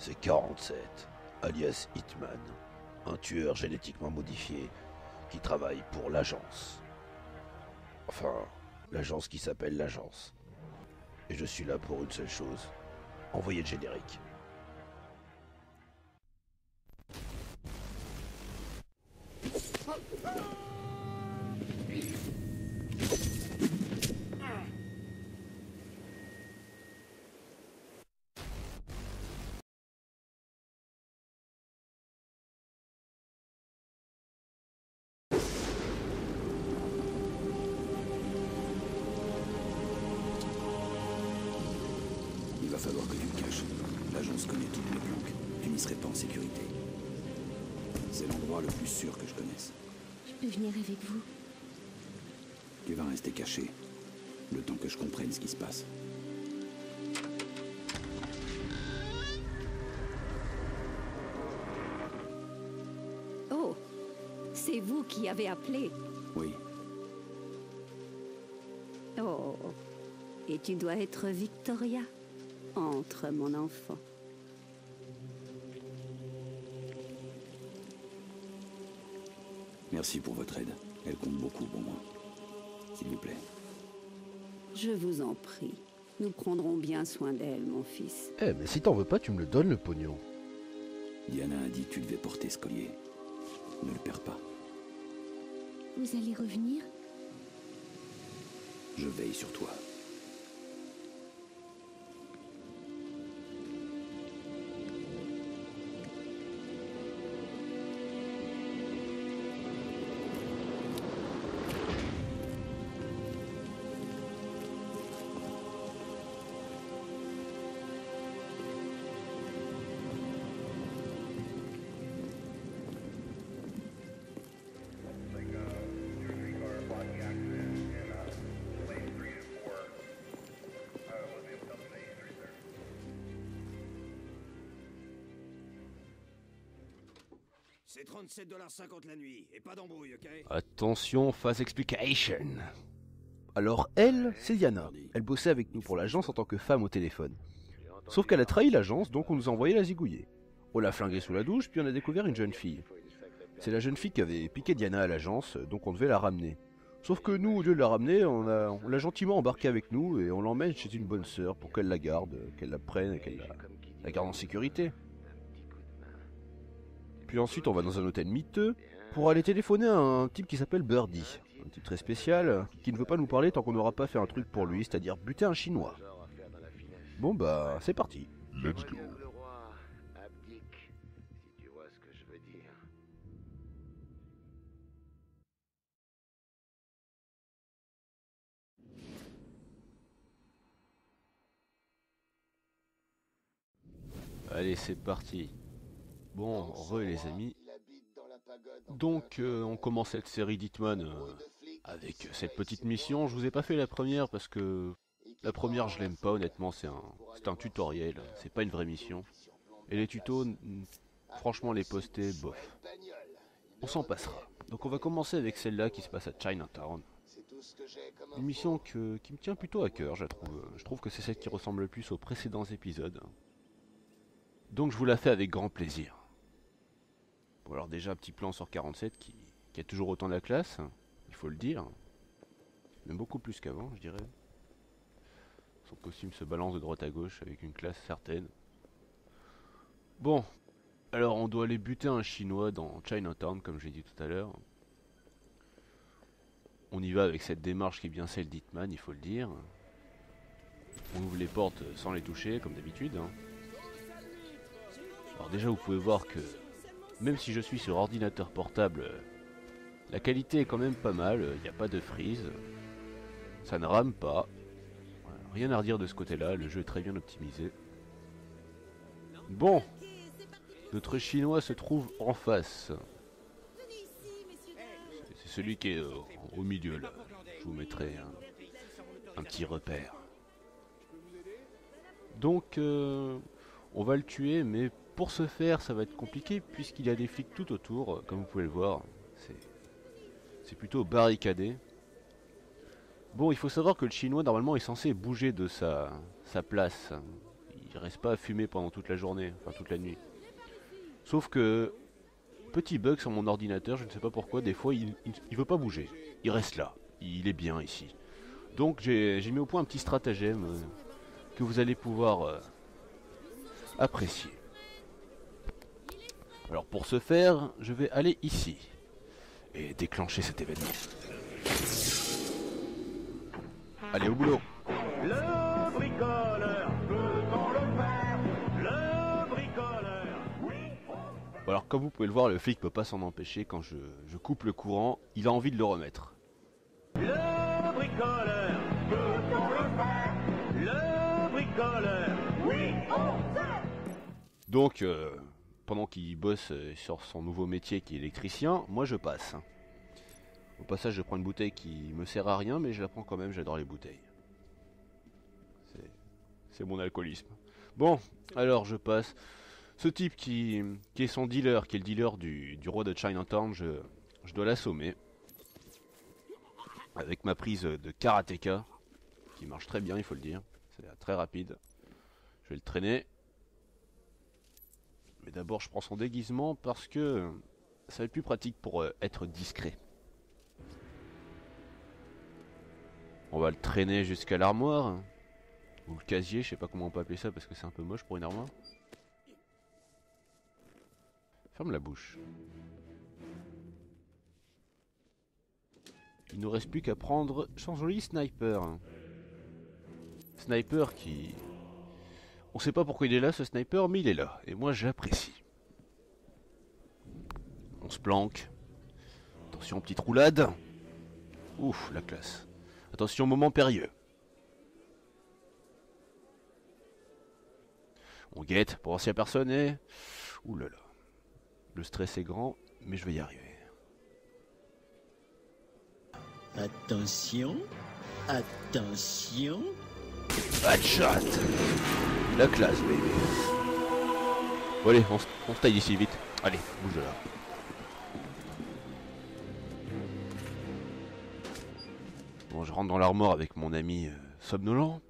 C'est 47, alias Hitman, un tueur génétiquement modifié qui travaille pour l'agence. Enfin, l'agence qui s'appelle l'agence. Et je suis là pour une seule chose, envoyer le générique. Il va falloir que tu te caches. L'agence connaît toutes les planques. Tu n'y serais pas en sécurité. C'est l'endroit le plus sûr que je connaisse. Je peux venir avec vous. Tu vas rester caché. Le temps que je comprenne ce qui se passe. Oh, c'est vous qui avez appelé. Oui, Oh, et tu dois être Victoria. Entre, mon enfant. merci pour votre aide. Elle compte beaucoup pour moi. S'il vous plaît. Je vous en prie. Nous prendrons bien soin d'elle, mon fils. Eh, mais si t'en veux pas, tu me le donnes le pognon. Diana a dit que tu devais porter ce collier. Ne le perds pas. Vous allez revenir? Je veille sur toi. C'est 37,50$ la nuit, et pas d'embrouille, ok? Attention, phase explication. Alors elle, c'est Diana. Elle bossait avec nous pour l'agence en tant que femme au téléphone. Sauf qu'elle a trahi l'agence, donc on nous a envoyé la zigouiller. On l'a flinguée sous la douche, puis on a découvert une jeune fille. C'est la jeune fille qui avait piqué Diana à l'agence, donc on devait la ramener. Sauf que nous, au lieu de la ramener, on l'a gentiment embarquée avec nous et on l'emmène chez une bonne sœur pour qu'elle la garde, qu'elle la prenne et qu'elle la garde en sécurité. Puis ensuite on va dans un hôtel miteux pour aller téléphoner à un type qui s'appelle Birdie. Un type très spécial, qui ne veut pas nous parler tant qu'on n'aura pas fait un truc pour lui, c'est-à-dire buter un chinois. Bon bah, c'est parti. Let's go. Le roi abdique, si tu vois ce que je veux dire. Allez, c'est parti. Bon, re les amis. Donc, on commence cette série d'Hitman avec cette petite mission. Je vous ai pas fait la première parce que la première je l'aime pas honnêtement, c'est un tutoriel, c'est pas une vraie mission. Et les tutos, franchement les poster, bof. On s'en passera. Donc on va commencer avec celle-là qui se passe à Chinatown. Une mission qui me tient plutôt à cœur, je trouve. Je trouve que c'est celle qui ressemble le plus aux précédents épisodes. Donc je vous la fais avec grand plaisir. Bon alors déjà un petit plan sur 47 qui a toujours autant de la classe, il faut le dire. Même beaucoup plus qu'avant je dirais. Son costume se balance de droite à gauche avec une classe certaine. Bon, alors on doit aller buter un chinois dans Chinatown comme j'ai dit tout à l'heure. On y va avec cette démarche qui est bien celle d'Hitman, il faut le dire. On ouvre les portes sans les toucher comme d'habitude. Alors déjà vous pouvez voir que même si je suis sur ordinateur portable, la qualité est quand même pas mal, il n'y a pas de freeze, ça ne rame pas, voilà, rien à redire de ce côté là, le jeu est très bien optimisé. Bon, notre chinois se trouve en face, c'est celui qui est au milieu là, je vous mettrai un petit repère. Donc on va le tuer, mais pour ce faire ça va être compliqué puisqu'il y a des flics tout autour, comme vous pouvez le voir, c'est plutôt barricadé. Bon, il faut savoir que le chinois normalement est censé bouger de sa place, il reste pas à fumer pendant toute la journée, enfin toute la nuit. Sauf que, petit bug sur mon ordinateur, je ne sais pas pourquoi, des fois il veut pas bouger. Il reste là, il est bien ici. Donc j'ai mis au point un petit stratagème que vous allez pouvoir apprécier. Alors pour ce faire, je vais aller ici et déclencher cet événement. Allez au boulot. Le bricoleur, peut-on le faire? Le bricoleur, oui. Bon, alors comme vous pouvez le voir, le flic peut pas s'en empêcher. Quand je coupe le courant, il a envie de le remettre. Le bricoleur, peut-on le faire? Le bricoleur, oui, on sait. Donc pendant qu'il bosse sur son nouveau métier qui est électricien, moi je passe. Au passage, je prends une bouteille qui me sert à rien, mais je la prends quand même, j'adore les bouteilles. C'est mon alcoolisme. Bon, alors je passe. Ce type qui est son dealer, qui est le dealer du roi de Chinatown, je dois l'assommer. Avec ma prise de karatéka, qui marche très bien, il faut le dire. C'est très rapide. Je vais le traîner. Mais d'abord, je prends son déguisement parce que ça va être plus pratique pour être discret. On va le traîner jusqu'à l'armoire. Ou le casier, je sais pas comment on peut appeler ça parce que c'est un peu moche pour une armoire. Ferme la bouche. Il nous reste plus qu'à prendre son joli sniper. Sniper qui... On sait pas pourquoi il est là ce sniper, mais il est là. Et moi j'apprécie. On se planque. Attention, petite roulade. Ouf, la classe. Attention, moment périlleux. On guette pour voir s'il y a personne et... Ouh là là. Le stress est grand, mais je vais y arriver. Attention, attention. Headshot. La classe, baby. Bon allez, on se taille d'ici vite. Allez, bouge de là. Bon, je rentre dans l'armoire avec mon ami somnolent.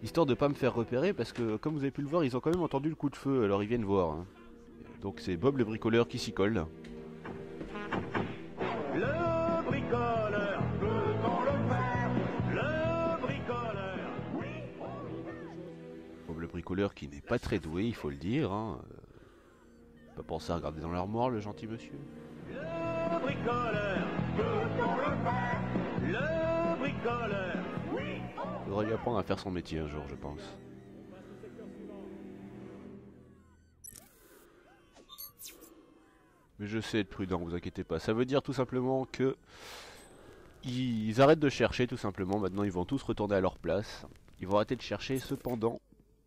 Histoire de pas me faire repérer parce que comme vous avez pu le voir, ils ont quand même entendu le coup de feu, alors ils viennent voir. Hein. Donc c'est Bob le bricoleur qui s'y colle. Le bricoleur, peut-on le faire? Le bricoleur, oui. Bob le bricoleur qui n'est pas très doué, il faut le dire. Hein. Pas penser à regarder dans l'armoire, le gentil monsieur. Le bricoleur, peut-on le faire? Le bricoleur, oui. Faudrait lui apprendre à faire son métier un jour, je pense. Mais je sais être prudent, vous inquiétez pas. Ça veut dire tout simplement que ils arrêtent de chercher tout simplement. Maintenant ils vont tous retourner à leur place. Ils vont arrêter de chercher. Cependant,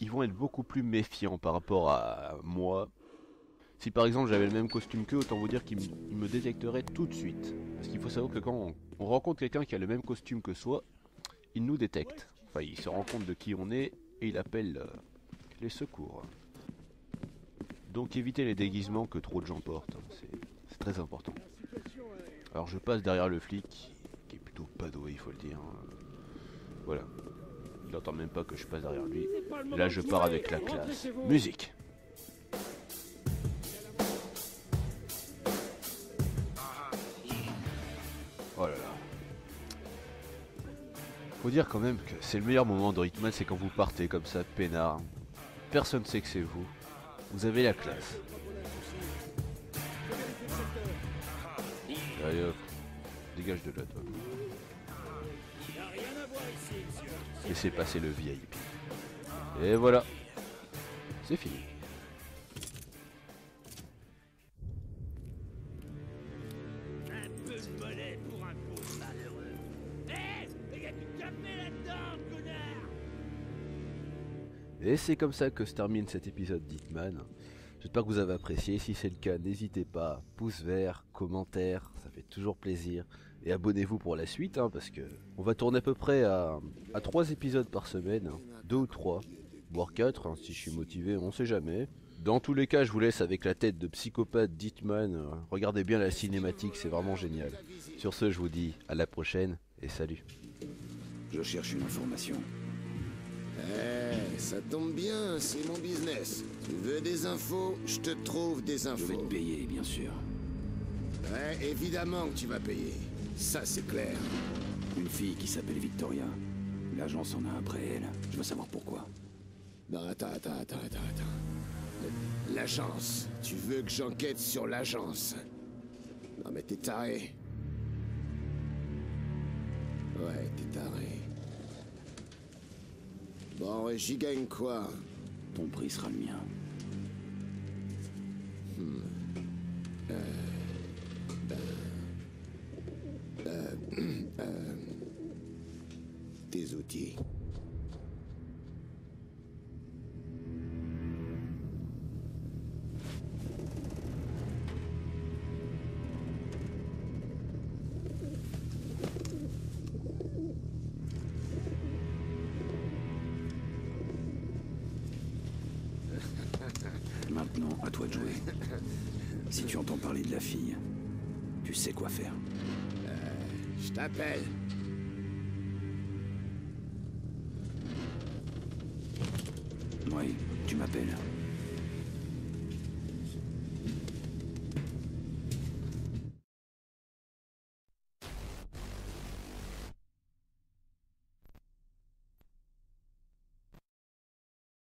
ils vont être beaucoup plus méfiants par rapport à moi. Si par exemple j'avais le même costume qu'eux, autant vous dire qu'ils me détecteraient tout de suite. Parce qu'il faut savoir que quand on rencontre quelqu'un qui a le même costume que soi, il nous détecte. Enfin, il se rend compte de qui on est et il appelle les secours. Donc évitez les déguisements que trop de gens portent, c'est très important. Alors je passe derrière le flic, qui est plutôt pas doué, il faut le dire. Voilà. Il n'entend même pas que je passe derrière lui. Et là je pars avec la classe. Musique. Oh là là. Faut dire quand même que c'est le meilleur moment de Hitman, c'est quand vous partez comme ça, peinard. Personne ne sait que c'est vous. Vous avez la classe. Allez hop. Dégage de là toi. Laissez passer le VIP. Et voilà. C'est fini. Un peu de monnaie pour un pauvre malheureux. Hé, y a du café là-dedans, connard! Et c'est comme ça que se termine cet épisode d'Hitman. J'espère que vous avez apprécié. Si c'est le cas, n'hésitez pas. Pouce vert, commentaire, ça fait toujours plaisir. Et abonnez-vous pour la suite, hein, parce que on va tourner à peu près à 3 épisodes par semaine. 2 ou 3, voire 4, hein, si je suis motivé, on sait jamais. Dans tous les cas, je vous laisse avec la tête de psychopathe d'Hitman. Regardez bien la cinématique, c'est vraiment génial. Sur ce, je vous dis à la prochaine et salut. Je cherche une information. Eh, ça tombe bien, c'est mon business. Tu veux des infos, je te trouve des Je vais infos. te payer, bien sûr. Ouais, évidemment que tu vas payer. Ça, c'est clair. Une fille qui s'appelle Victoria. L'agence en a après elle. Je veux savoir pourquoi. Non, attends. L'agence. Tu veux que j'enquête sur l'agence? Non, mais t'es taré. Ouais, t'es taré. Bon, et j'y gagne quoi? Ton prix sera le mien. Tes outils. Maintenant, à toi de jouer. Si tu entends parler de la fille, tu sais quoi faire. Je t'appelle. Oui, tu m'appelles.